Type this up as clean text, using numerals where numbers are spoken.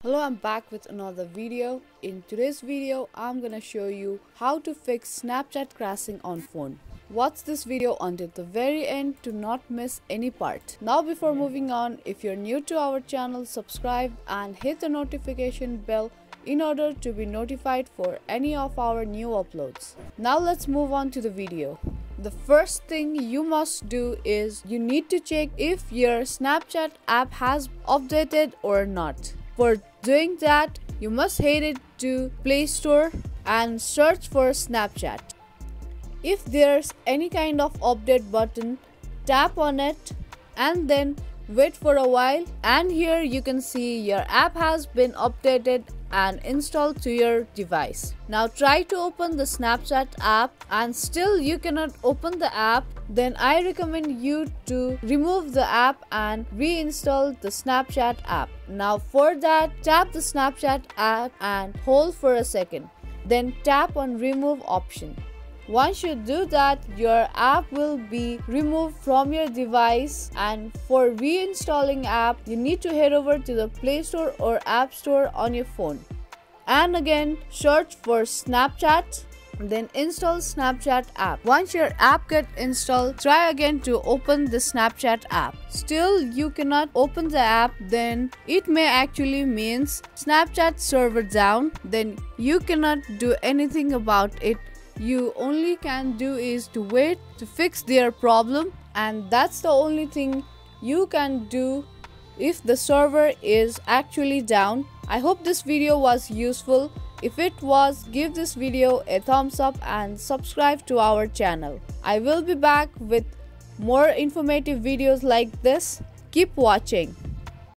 Hello, I'm back with another video. In today's video, I'm gonna show you how to fix Snapchat crashing on phone. Watch this video until the very end to not miss any part. Now before moving on, if you're new to our channel, subscribe and hit the notification bell in order to be notified for any of our new uploads. Now let's move on to the video. The first thing you must do is you need to check if your Snapchat app has updated or not. For doing that, you must head it to Play Store and search for Snapchat. If there's any kind of update button, tap on it and then wait for a while, and here you can see your app has been updated and installed to your device. Now try to open the Snapchat app and still you cannot open the app, then I recommend you to remove the app and reinstall the Snapchat app. Now for that, tap the Snapchat app and hold for a second, then tap on remove option. Once you do that, your app will be removed from your device, and for reinstalling app, you need to head over to the Play Store or App Store on your phone. And again, search for Snapchat, then install Snapchat app. Once your app gets installed, try again to open the Snapchat app. Still you cannot open the app, then it may actually means Snapchat server down, then you cannot do anything about it. You only can do is to wait to fix their problem, and that's the only thing you can do if the server is actually down. I hope this video was useful. If it was, give this video a thumbs up and subscribe to our channel. I will be back with more informative videos like this. Keep watching.